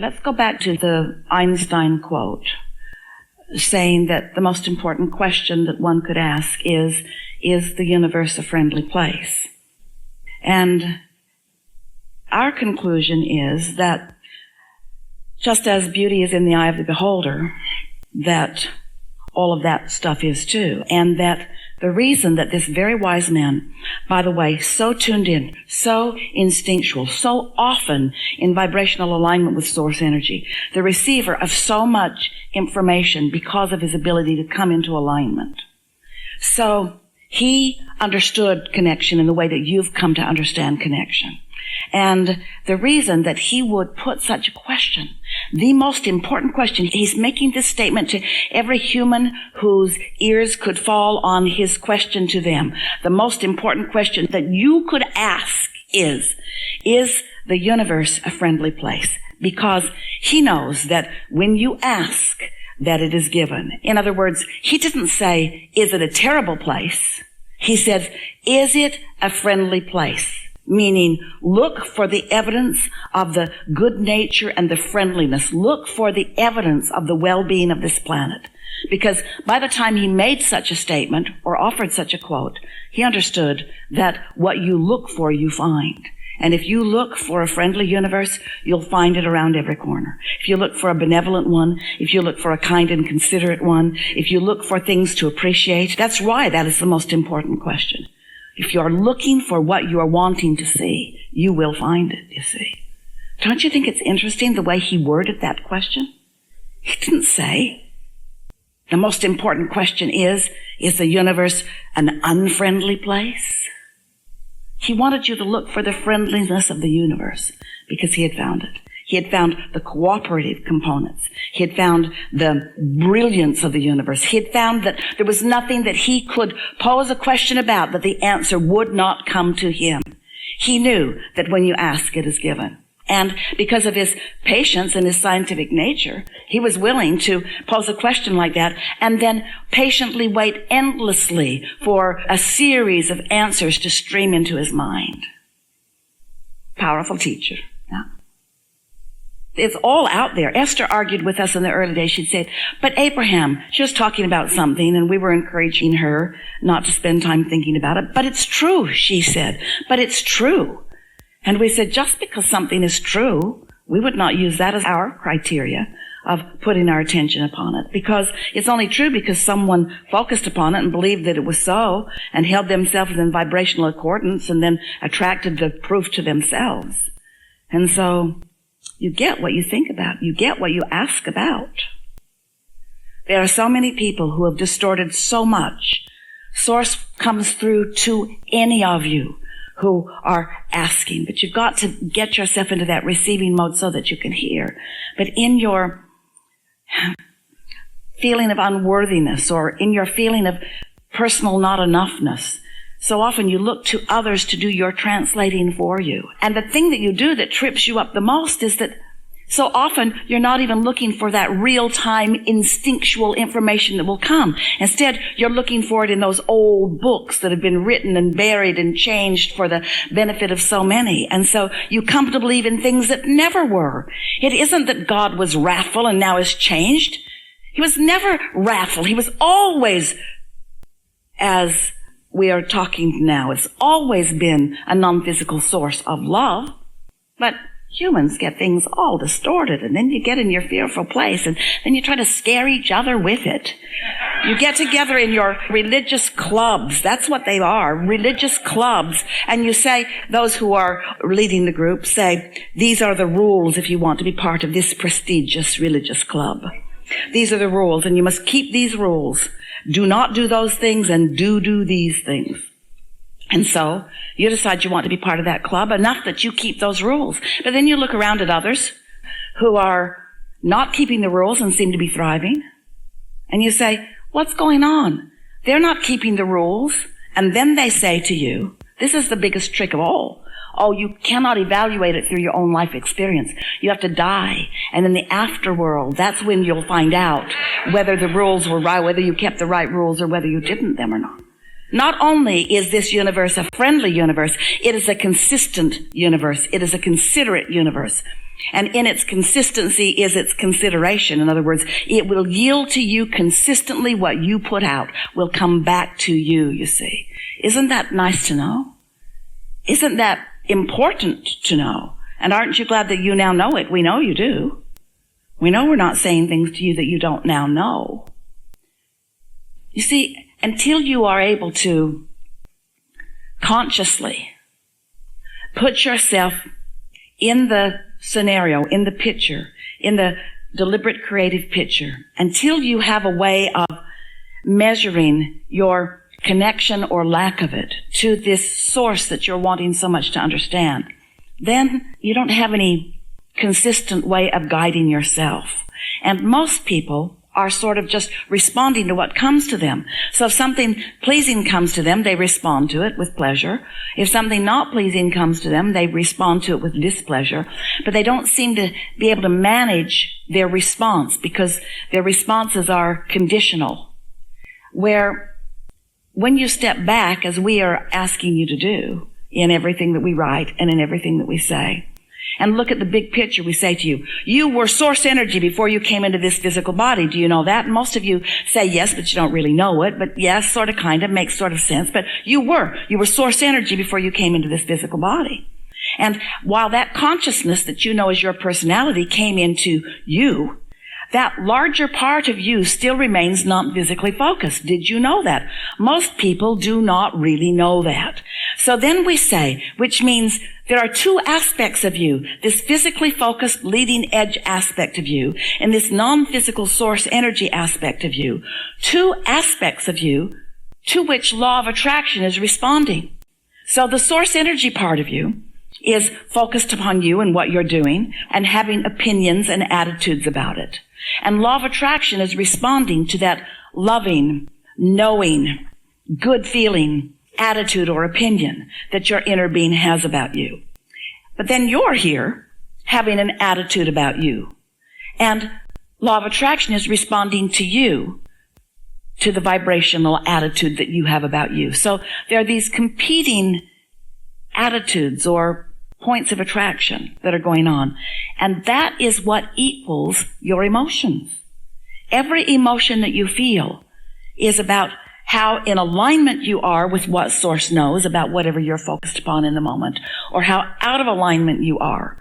Let's go back to the Einstein quote saying that the most important question that one could ask is the universe a friendly place? And our conclusion is that just as beauty is in the eye of the beholder, that all of that stuff is too. And that the reason that this very wise man, by the way, so tuned in, so instinctual, so often in vibrational alignment with source energy, the receiver of so much information because of his ability to come into alignment. So he understood connection in the way that you've come to understand connection. And the reason that he would put such a question, the most important question, he's making this statement to every human whose ears could fall on his question to them. The most important question that you could ask is the universe a friendly place? Because he knows that when you ask, that it is given. In other words, he didn't say, is it a terrible place? He says, is it a friendly place? Meaning, look for the evidence of the good nature and the friendliness. Look for the evidence of the well-being of this planet. Because by the time he made such a statement or offered such a quote, he understood that what you look for, you find. And if you look for a friendly universe, you'll find it around every corner. If you look for a benevolent one, if you look for a kind and considerate one, if you look for things to appreciate, that's why that is the most important question. If you're looking for what you are wanting to see, you will find it, you see. Don't you think it's interesting the way he worded that question? He didn't say, the most important question is the universe an unfriendly place? He wanted you to look for the friendliness of the universe because he had found it. He had found the cooperative components. He had found the brilliance of the universe. He had found that there was nothing that he could pose a question about that the answer would not come to him. He knew that when you ask, it is given. And because of his patience and his scientific nature, he was willing to pose a question like that and then patiently wait endlessly for a series of answers to stream into his mind. Powerful teacher. Yeah. It's all out there. Esther argued with us in the early days. She'd say, but Abraham, she was talking about something and we were encouraging her not to spend time thinking about it. But it's true, she said. But it's true. And we said, just because something is true, we would not use that as our criteria of putting our attention upon it. Because it's only true because someone focused upon it and believed that it was so and held themselves in vibrational accordance and then attracted the proof to themselves. And so you get what you think about. You get what you ask about. There are so many people who have distorted so much. Source comes through to any of you who are asking, but you've got to get yourself into that receiving mode so that you can hear. But in your feeling of unworthiness or in your feeling of personal not enoughness, so often you look to others to do your translating for you. And the thing that you do that trips you up the most is that so often you're not even looking for that real-time instinctual information that will come. Instead, you're looking for it in those old books that have been written and buried and changed for the benefit of so many. And so you come to believe in things that never were. It isn't that God was wrathful and now is changed. He was never wrathful. He was always, as we are talking now, it's always been a non-physical source of love. But humans get things all distorted, and then you get in your fearful place, and then you try to scare each other with it. You get together in your religious clubs. That's what they are, religious clubs. And you say, those who are leading the group say, these are the rules if you want to be part of this prestigious religious club. These are the rules, and you must keep these rules. Do not do those things, and do these things. And so you decide you want to be part of that club enough that you keep those rules. But then you look around at others who are not keeping the rules and seem to be thriving. And you say, what's going on? They're not keeping the rules. And then they say to you, this is the biggest trick of all. Oh, you cannot evaluate it through your own life experience. You have to die. And in the afterworld, that's when you'll find out whether the rules were right, whether you kept the right rules or whether you didn't them or not. Not only is this universe a friendly universe, it is a consistent universe. It is a considerate universe. And in its consistency is its consideration. In other words, it will yield to you consistently what you put out will come back to you, you see. Isn't that nice to know? Isn't that important to know? And aren't you glad that you now know it? We know you do. We know we're not saying things to you that you don't now know. You see, until you are able to consciously put yourself in the scenario, in the picture, in the deliberate creative picture, until you have a way of measuring your connection or lack of it to this source that you're wanting so much to understand, then you don't have any consistent way of guiding yourself. And most people are sort of just responding to what comes to them. So if something pleasing comes to them, they respond to it with pleasure. If something not pleasing comes to them, they respond to it with displeasure. But they don't seem to be able to manage their response because their responses are conditional. Where when you step back, as we are asking you to do in everything that we write and in everything that we say, and look at the big picture, we say to you, you were source energy before you came into this physical body. Do you know that? And most of you say yes, but you don't really know it. But yes, sort of, kind of, makes sort of sense. But you were source energy before you came into this physical body. And while that consciousness that you know as your personality came into you, that larger part of you still remains non-physically focused. Did you know that? Most people do not really know that. So then we say, which means there are two aspects of you, this physically focused leading edge aspect of you and this non-physical source energy aspect of you, two aspects of you to which law of attraction is responding. So the source energy part of you is focused upon you and what you're doing and having opinions and attitudes about it. And law of attraction is responding to that loving, knowing, good feeling attitude or opinion that your inner being has about you. But then you're here having an attitude about you. And law of attraction is responding to you, to the vibrational attitude that you have about you. So there are these competing attitudes or points of attraction that are going on. And that is what equals your emotions. Every emotion that you feel is about how in alignment you are with what Source knows about whatever you're focused upon in the moment, or how out of alignment you are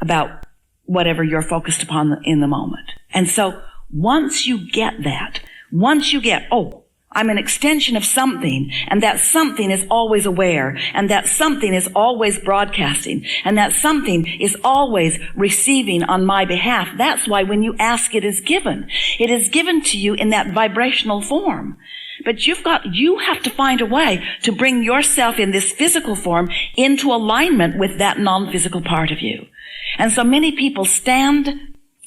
about whatever you're focused upon in the moment. And so once you get that, once you get, oh, I'm an extension of something, and that something is always aware, and that something is always broadcasting, and that something is always receiving on my behalf. That's why when you ask, it is given. It is given to you in that vibrational form. But you have to find a way to bring yourself in this physical form into alignment with that non-physical part of you. And so many people stand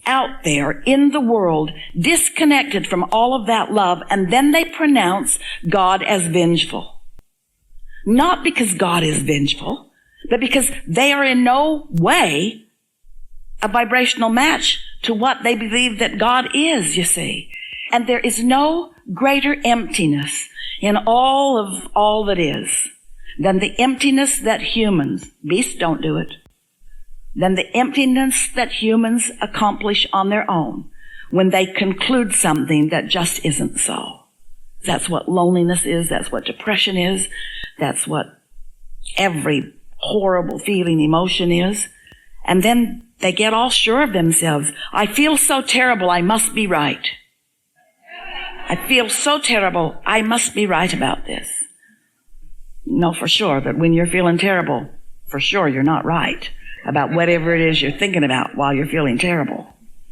out there in the world, disconnected from all of that love, and then they pronounce God as vengeful. Not because God is vengeful, but because they are in no way a vibrational match to what they believe that God is, you see. And there is no greater emptiness in all that is than the emptiness that humans, beasts don't do it, than the emptiness that humans accomplish on their own when they conclude something that just isn't so. That's what loneliness is. That's what depression is. That's what every horrible feeling, emotion is. And then they get all sure of themselves. I feel so terrible, I must be right. I feel so terrible, I must be right about this. Know for sure that when you're feeling terrible, for sure you're not right about whatever it is you're thinking about while you're feeling terrible.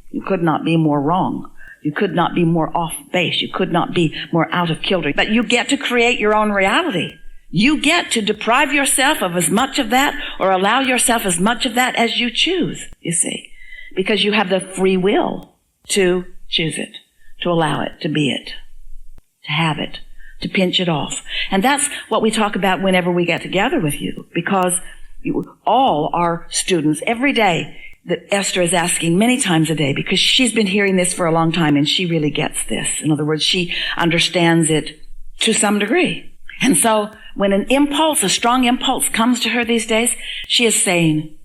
You could not be more wrong. You could not be more off base. You could not be more out of kilter. But you get to create your own reality. You get to deprive yourself of as much of that or allow yourself as much of that as you choose, you see, because you have the free will to choose it, to allow it, to be it, to have it, to pinch it off. And that's what we talk about whenever we get together with you, because all our students, every day, that Esther is asking many times a day, because she's been hearing this for a long time and she really gets this. In other words, she understands it to some degree. And so when an impulse, a strong impulse comes to her these days, she is saying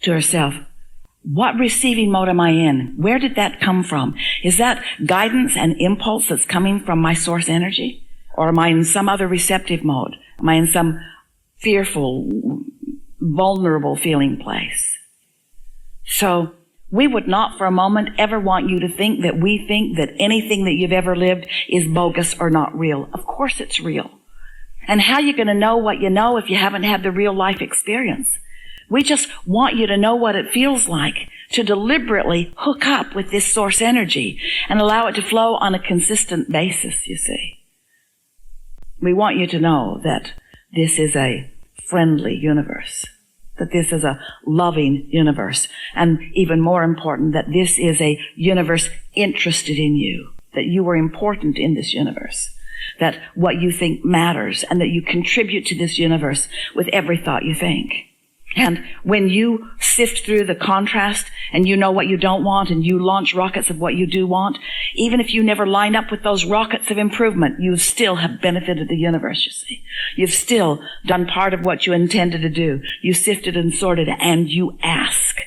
to herself, What receiving mode am I in? Where did that come from? Is that guidance and impulse that's coming from my source energy? Or am I in some other receptive mode? Am I in some fearful, vulnerable feeling place? So we would not for a moment ever want you to think that we think that anything that you've ever lived is bogus or not real. Of course it's real. And how are you going to know what you know if you haven't had the real life experience? We just want you to know what it feels like to deliberately hook up with this source energy and allow it to flow on a consistent basis, you see. We want you to know that this is a friendly universe, that this is a loving universe, and even more important, that this is a universe interested in you, that you are important in this universe, that what you think matters, and that you contribute to this universe with every thought you think. And when you sift through the contrast and you know what you don't want and you launch rockets of what you do want, even if you never line up with those rockets of improvement, you still have benefited the universe, you see. You've still done part of what you intended to do. You sifted and sorted and you ask.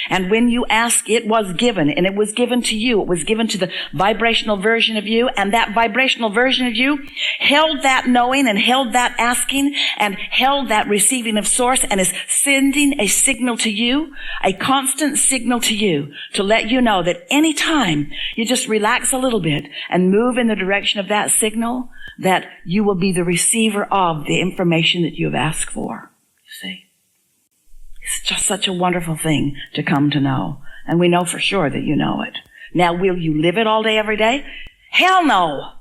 And when you ask, it was given, and it was given to you. It was given to the vibrational version of you, and that vibrational version of you held that knowing and held that asking and held that receiving of source and is sending a signal to you, a constant signal to you to let you know that any time you just relax a little bit and move in the direction of that signal, that you will be the receiver of the information that you have asked for. You see? It's just such a wonderful thing to come to know. And we know for sure that you know it. Now, will you live it all day, every day? Hell no.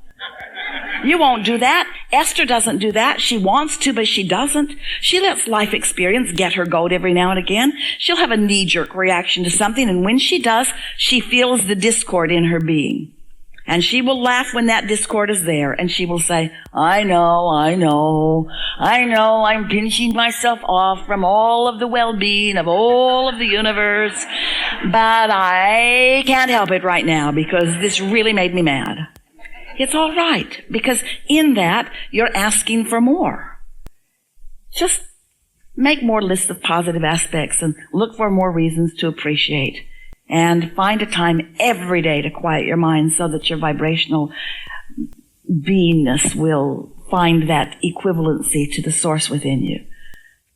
You won't do that. Esther doesn't do that. She wants to, but she doesn't. She lets life experience get her goat every now and again. She'll have a knee-jerk reaction to something, and when she does, she feels the discord in her being. And she will laugh when that discord is there, and she will say, I know, I'm pinching myself off from all of the well-being of all of the universe, but I can't help it right now because this really made me mad. It's all right, because in that, you're asking for more. Just make more lists of positive aspects and look for more reasons to appreciate. And find a time every day to quiet your mind so that your vibrational beingness will find that equivalency to the source within you.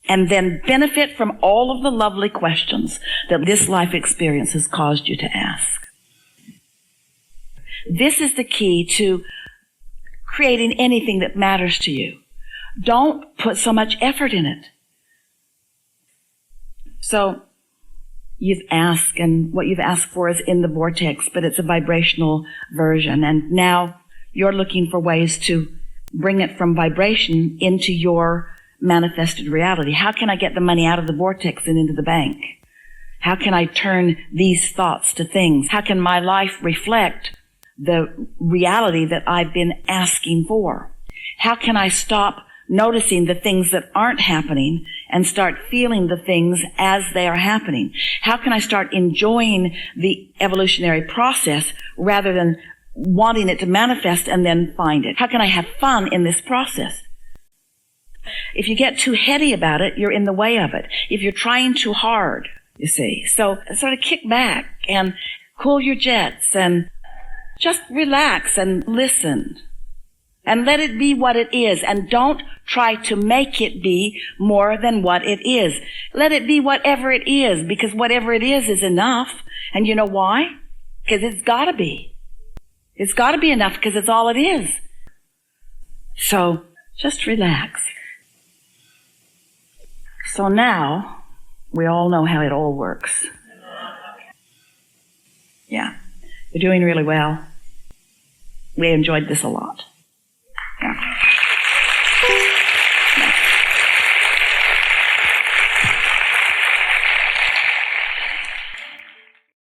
And then benefit from all of the lovely questions that this life experience has caused you to ask. This is the key to creating anything that matters to you. Don't put so much effort in it. So, you've asked, and what you've asked for is in the vortex, but it's a vibrational version. And now you're looking for ways to bring it from vibration into your manifested reality. How can I get the money out of the vortex and into the bank? How can I turn these thoughts to things? How can my life reflect the reality that I've been asking for? How can I stop noticing the things that aren't happening and start feeling the things as they are happening? How can I start enjoying the evolutionary process rather than wanting it to manifest and then find it? How can I have fun in this process? If you get too heady about it, you're in the way of it. If you're trying too hard, you see. So sort of kick back and cool your jets and just relax and listen. And let it be what it is. And don't try to make it be more than what it is. Let it be whatever it is, because whatever it is enough. And you know why? Because it's gotta be. It's gotta be enough because it's all it is. So, just relax. So now, we all know how it all works. Yeah. You're doing really well. We enjoyed this a lot.